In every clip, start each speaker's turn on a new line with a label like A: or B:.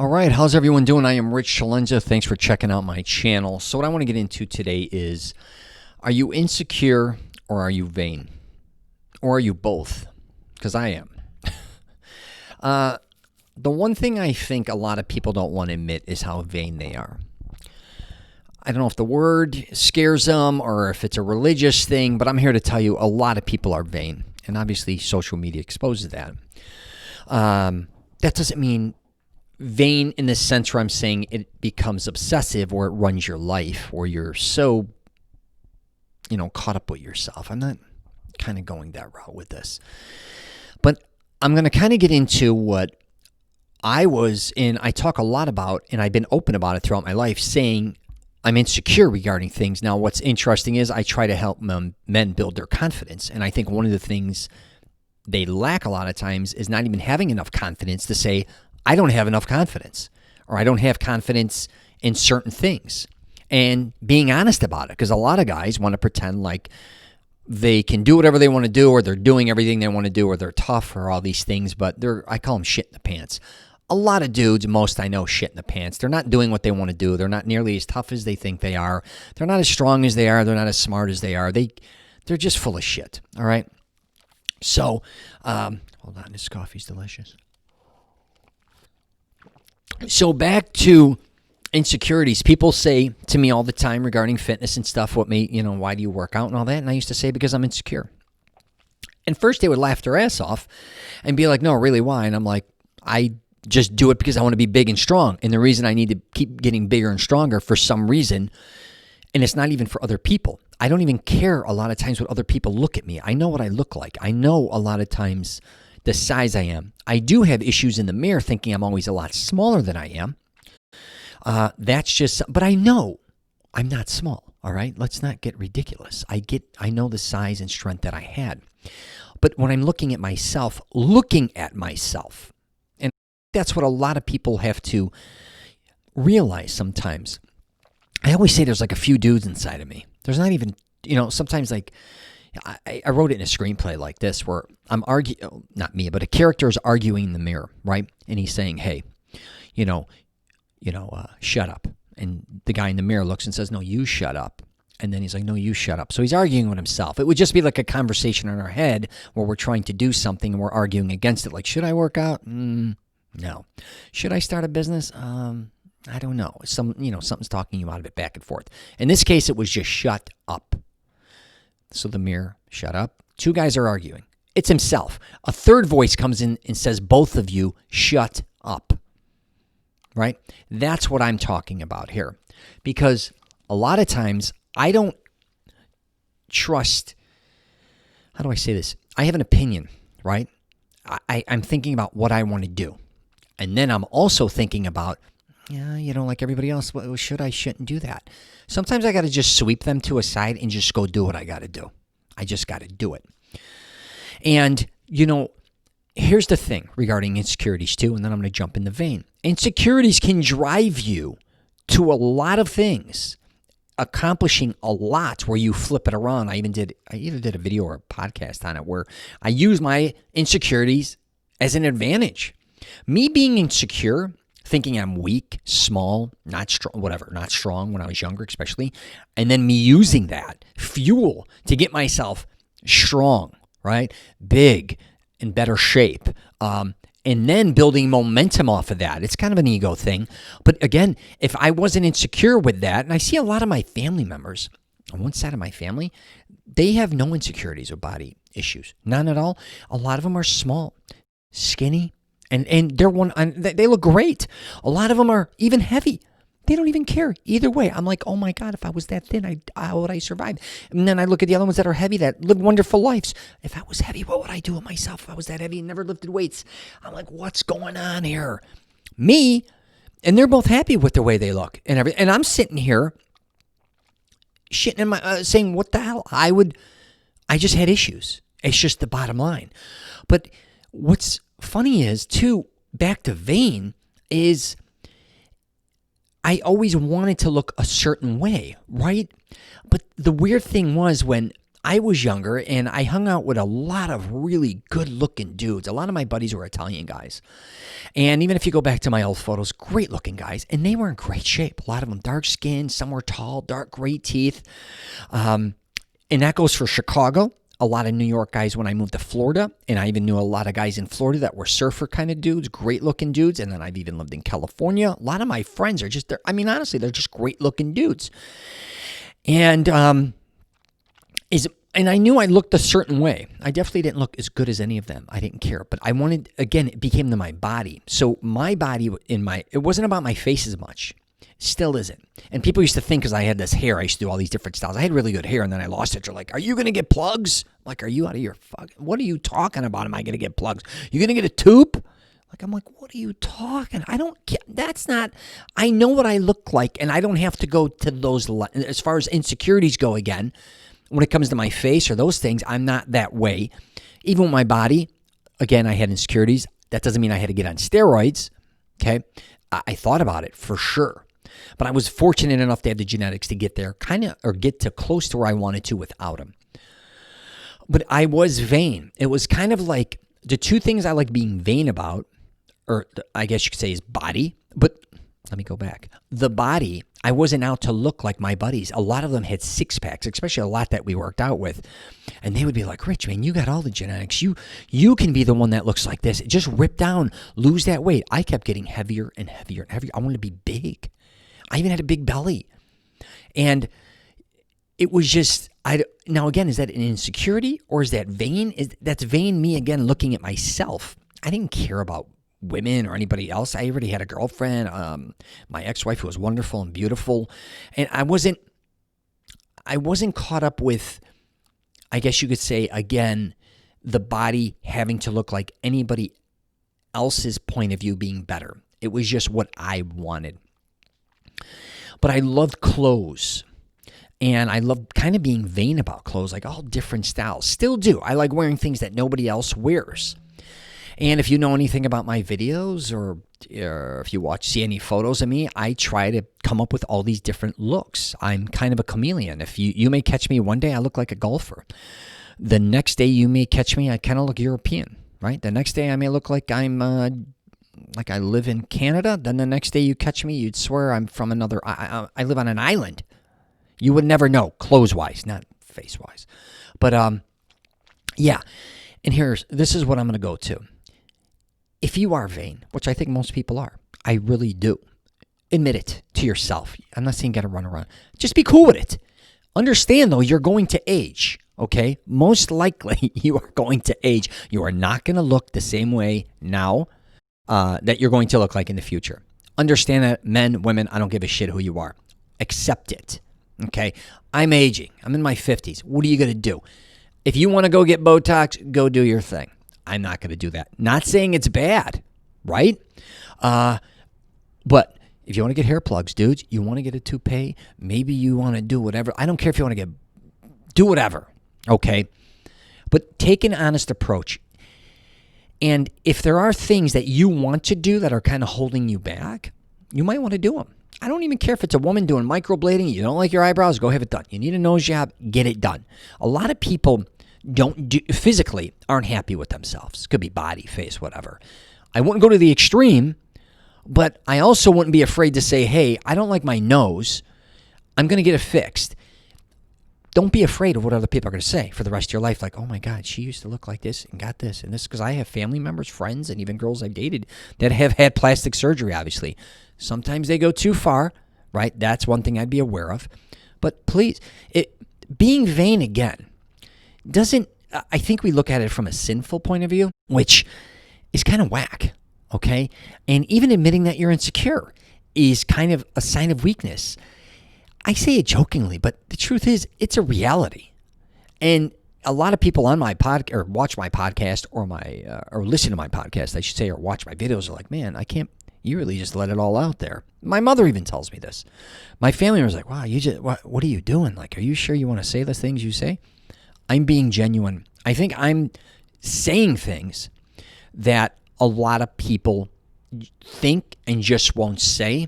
A: All right, how's everyone doing? I am Rich Celenza. Thanks for checking out my channel. So what I want to get into today is, are you insecure or are you vain? Or are you both? Because I am. The one thing I think a lot of people don't want to admit is how vain they are. I don't know if the word scares them or if it's a religious thing, but I'm here to tell you a lot of people are vain. And obviously social media exposes that. That doesn't mean vain in the sense where I'm saying it becomes obsessive or it runs your life or you're so, caught up with yourself. I'm not kind of going that route with this. But I'm going to kind of get into what I talk a lot about, and I've been open about it throughout my life, saying I'm insecure regarding things. Now, what's interesting is I try to help men build their confidence. And I think one of the things they lack a lot of times is not even having enough confidence to say, I don't have enough confidence, or I don't have confidence in certain things, and being honest about it. Because a lot of guys want to pretend like they can do whatever they want to do, or they're doing everything they want to do, or they're tough, or all these things, but I call them shit in the pants. A lot of dudes, most I know, shit in the pants. They're not doing what they want to do. They're not nearly as tough as they think they are. They're not as strong as they are. They're not as smart as they are. They're just full of shit, all right? So, hold on, this coffee's delicious. So back to insecurities. People say to me all the time regarding fitness and stuff, why do you work out and all that? And I used to say, because I'm insecure. And first they would laugh their ass off and be like, no, really, why? And I'm like, I just do it because I want to be big and strong. And the reason I need to keep getting bigger and stronger for some reason, and it's not even for other people. I don't even care a lot of times what other people look at me. I know what I look like. I know a lot of times the size I am. I do have issues in the mirror thinking I'm always a lot smaller than I am. But I know I'm not small, all right? Let's not get ridiculous. I know the size and strength that I had. But when I'm looking at myself, and that's what a lot of people have to realize sometimes. I always say there's like a few dudes inside of me. There's not even, sometimes like, I wrote it in a screenplay like this where I'm arguing, not me, but a character is arguing in the mirror, right? And he's saying, hey, shut up. And the guy in the mirror looks and says, no, you shut up. And then he's like, no, you shut up. So he's arguing with himself. It would just be like a conversation in our head where we're trying to do something and we're arguing against it. Like, should I work out? No. Should I start a business? I don't know. Something's talking you out of it back and forth. In this case, it was just shut up. So the mirror, shut up. Two guys are arguing. It's himself. A third voice comes in and says, both of you, shut up. Right? That's what I'm talking about here. Because a lot of times I don't trust, how do I say this? I have an opinion, right? I'm thinking about what I want to do. And then I'm also thinking about, like everybody else, well, shouldn't do that. Sometimes I got to just sweep them to a side and just go do what I got to do. I just got to do it. And, here's the thing regarding insecurities too, and then I'm going to jump in the vein. Insecurities can drive you to a lot of things, accomplishing a lot where you flip it around. I either did a video or a podcast on it where I use my insecurities as an advantage. Me being insecure, thinking I'm weak, small, not strong when I was younger especially, and then me using that fuel to get myself strong, right? Big, in better shape, and then building momentum off of that. It's kind of an ego thing. But again, if I wasn't insecure with that, and I see a lot of my family members on one side of my family, they have no insecurities or body issues. None at all. A lot of them are small, skinny, and they look great. A lot of them are even heavy. They don't even care either way. I'm like, oh my God, if I was that thin, how would I survive? And then I look at the other ones that are heavy that live wonderful lives. If I was heavy, what would I do with myself if I was that heavy and never lifted weights? I'm like, what's going on here? Me, and they're both happy with the way they look and everything. And I'm sitting here shitting in my, saying, what the hell? I just had issues. It's just the bottom line. But what's funny is, too, back to vain, is I always wanted to look a certain way, right? But the weird thing was when I was younger and I hung out with a lot of really good looking dudes. A lot of my buddies were Italian guys. And even if you go back to my old photos, great looking guys. And they were in great shape. A lot of them dark skinned, some were tall, dark gray teeth. And that goes for Chicago. A lot of New York guys when I moved to Florida. And I even knew a lot of guys in Florida that were surfer kind of dudes, great looking dudes. And then I've even lived in California. A lot of my friends are just, honestly, they're just great looking dudes. And, and I knew I looked a certain way. I definitely didn't look as good as any of them. I didn't care. But I wanted, again, it became to my body. So my body, it wasn't about my face as much. Still isn't. And people used to think because I had this hair, I used to do all these different styles. I had really good hair and then I lost it. They're like, are you going to get plugs? I'm like, are you out of your fucking, what are you talking about? Am I going to get plugs? You going to get a tube? Like, I'm like, what are you talking? I don't get, that's not, I know what I look like and I don't have to go to those, as far as insecurities go again. When it comes to my face or those things, I'm not that way. Even with my body, again, I had insecurities. That doesn't mean I had to get on steroids, okay? I thought about it for sure. But I was fortunate enough to have the genetics to get there, or get to close to where I wanted to without them. But I was vain. It was kind of like the two things I like being vain about, or I guess you could say is body, but let me go back. The body, I wasn't out to look like my buddies. A lot of them had six packs, especially a lot that we worked out with. And they would be like, Rich, man, you got all the genetics. You can be the one that looks like this. Just rip down, lose that weight. I kept getting heavier and heavier and heavier. I wanted to be big. I even had a big belly. And it was just, now again, is that an insecurity or is that vain? That's vain me again looking at myself. I didn't care about women or anybody else. I already had a girlfriend, my ex-wife who was wonderful and beautiful. And I wasn't caught up with, I guess you could say, again, the body having to look like anybody else's point of view being better. It was just what I wanted. But I loved clothes. And I loved kind of being vain about clothes, like all different styles. Still do. I like wearing things that nobody else wears. And if you know anything about my videos or if you see any photos of me, I try to come up with all these different looks. I'm kind of a chameleon. If you may catch me one day, I look like a golfer. The next day you may catch me, I kind of look European, right? The next day I may look like I'm like I live in Canada. Then the next day you catch me, you'd swear I'm from another, I live on an island. You would never know, clothes-wise, not face-wise. But yeah, and this is what I'm going to go to. If you are vain, which I think most people are, I really do, admit it to yourself. I'm not saying you got to run around. Just be cool with it. Understand, though, you're going to age, okay? Most likely, you are going to age. You are not going to look the same way now that you're going to look like in the future. Understand that, men, women, I don't give a shit who you are. Accept it, okay? I'm aging. I'm in my 50s. What are you going to do? If you want to go get Botox, go do your thing. I'm not going to do that. Not saying it's bad, right? But if you want to get hair plugs, dudes, you want to get a toupee, maybe you want to do whatever. I don't care if you want to do whatever, okay? But take an honest approach. And if there are things that you want to do that are kind of holding you back, you might want to do them. I don't even care if it's a woman doing microblading. You don't like your eyebrows, go have it done. You need a nose job, get it done. A lot of people physically aren't happy with themselves. Could be body, face, whatever. I wouldn't go to the extreme, but I also wouldn't be afraid to say, hey, I don't like my nose. I'm going to get it fixed. Don't be afraid of what other people are going to say for the rest of your life. Like, oh my God, she used to look like this and got this and this. Because I have family members, friends, and even girls I've dated that have had plastic surgery, obviously. Sometimes they go too far, right? That's one thing I'd be aware of. But please, being vain again, I think we look at it from a sinful point of view, which is kind of whack, okay? And even admitting that you're insecure is kind of a sign of weakness. I say it jokingly, but the truth is it's a reality. And a lot of people on my podcast or watch my podcast or listen to my podcast, I should say, or watch my videos are like, man, I can't, you really just let it all out there. My mother even tells me this. My family was like, wow, what are you doing? Like, are you sure you want to say the things you say? I'm being genuine. I think I'm saying things that a lot of people think and just won't say.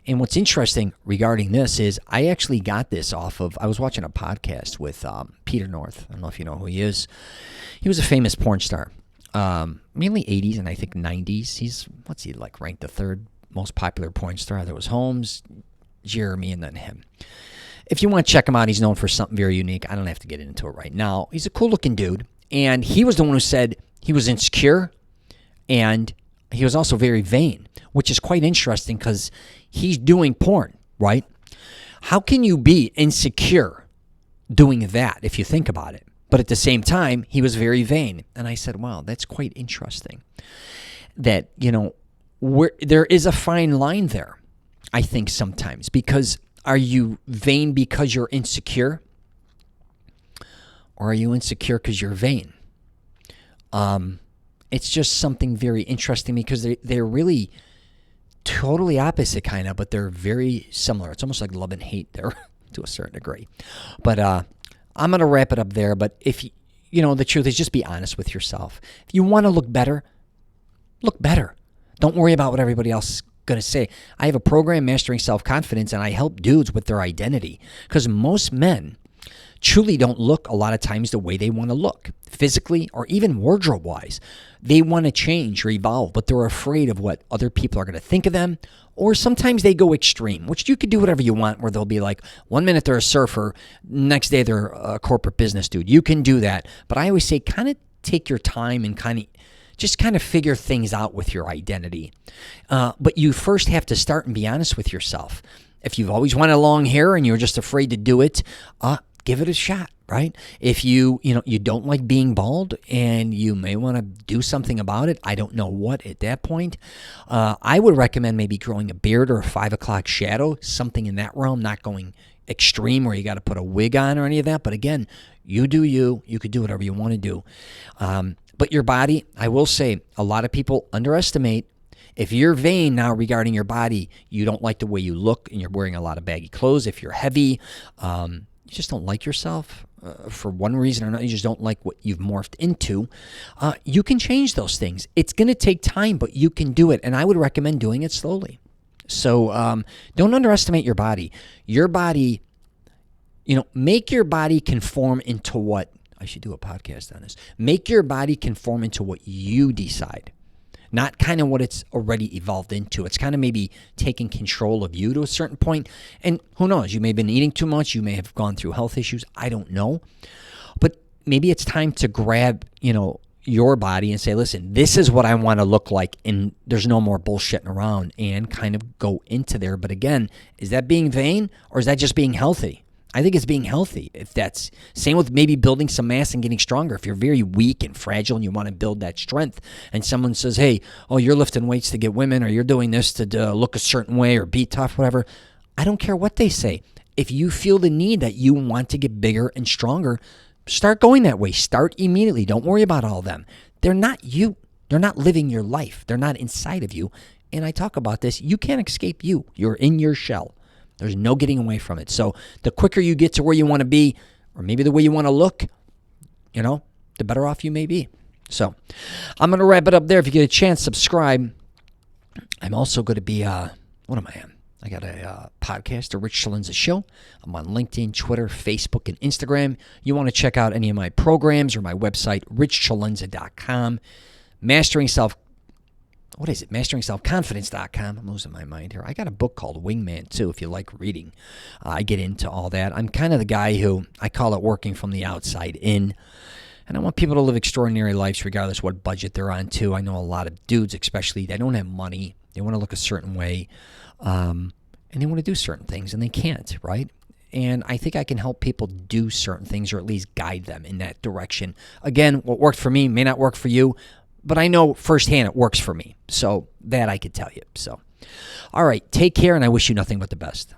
A: And what's interesting regarding this is I actually got this off of, I was watching a podcast with Peter North. I don't know if you know who he is. He was a famous porn star, mainly 80s and I think 90s. He's, like ranked the third most popular porn star. There was Holmes, Jeremy, and then him. If you want to check him out, he's known for something very unique. I don't have to get into it right now. He's a cool looking dude. And he was the one who said he was insecure and he was also very vain, which is quite interesting because he's doing porn, right? How can you be insecure doing that if you think about it? But at the same time, he was very vain. And I said, wow, that's quite interesting. That, there is a fine line there, I think sometimes. Because are you vain because you're insecure? Or are you insecure because you're vain? It's just something very interesting because they're really totally opposite kind of, but they're very similar. It's almost like love and hate there to a certain degree. But I'm going to wrap it up there. But if the truth is, just be honest with yourself. If you want to look better, look better. Don't worry about what everybody else is going to say. I have a program, Mastering Self-Confidence, and I help dudes with their identity because most men truly don't look a lot of times the way they want to look, physically or even wardrobe-wise. They want to change or evolve, but they're afraid of what other people are going to think of them. Or sometimes they go extreme, which you could do whatever you want, where they'll be like, 1 minute they're a surfer, next day they're a corporate business dude. You can do that. But I always say kind of take your time and kind of figure things out with your identity. But you first have to start and be honest with yourself. If you've always wanted long hair and you're just afraid to do it, give it a shot, right? If you don't like being bald and you may want to do something about it, I don't know what at that point. I would recommend maybe growing a beard or a 5 o'clock shadow, something in that realm, not going extreme where you got to put a wig on or any of that. But again, you do you. You could do whatever you want to do. But your body, I will say, a lot of people underestimate. If you're vain now regarding your body, you don't like the way you look and you're wearing a lot of baggy clothes. If you're heavy, you just don't like yourself for one reason or another. You just don't like what you've morphed into. You can change those things. It's going to take time, but you can do it. And I would recommend doing it slowly. So don't underestimate your body. Your body, make your body conform into what, I should do a podcast on this. Make your body conform into what you decide. Not kind of what it's already evolved into. It's kind of maybe taking control of you to a certain point. And who knows, you may have been eating too much. You may have gone through health issues. I don't know. But maybe it's time to grab, your body and say, listen, this is what I want to look like. And there's no more bullshitting around and kind of go into there. But again, is that being vain or is that just being healthy? I think it's being healthy. If that's same with maybe building some mass and getting stronger. If you're very weak and fragile and you want to build that strength and someone says, hey, you're lifting weights to get women or you're doing this to look a certain way or be tough, whatever. I don't care what they say. If you feel the need that you want to get bigger and stronger, start going that way. Start immediately. Don't worry about all of them. They're not you. They're not living your life. They're not inside of you. And I talk about this. You can't escape you. You're in your shell. There's no getting away from it. So the quicker you get to where you want to be, or maybe the way you want to look, the better off you may be. So I'm going to wrap it up there. If you get a chance, subscribe. I'm also going to be, what am I on? I got a podcast, The Rich Celenza Show. I'm on LinkedIn, Twitter, Facebook, and Instagram. You want to check out any of my programs or my website, richcelenza.com. MasteringSelfConfidence.com. I'm losing my mind here. I got a book called Wingman, too, if you like reading. I get into all that. I'm kind of the guy who, I call it working from the outside in. And I want people to live extraordinary lives regardless what budget they're on, too. I know a lot of dudes, especially, they don't have money. They want to look a certain way. And they want to do certain things, and they can't, right? And I think I can help people do certain things or at least guide them in that direction. Again, what worked for me may not work for you. But I know firsthand it works for me. So that I could tell you. So, all right. Take care, and I wish you nothing but the best.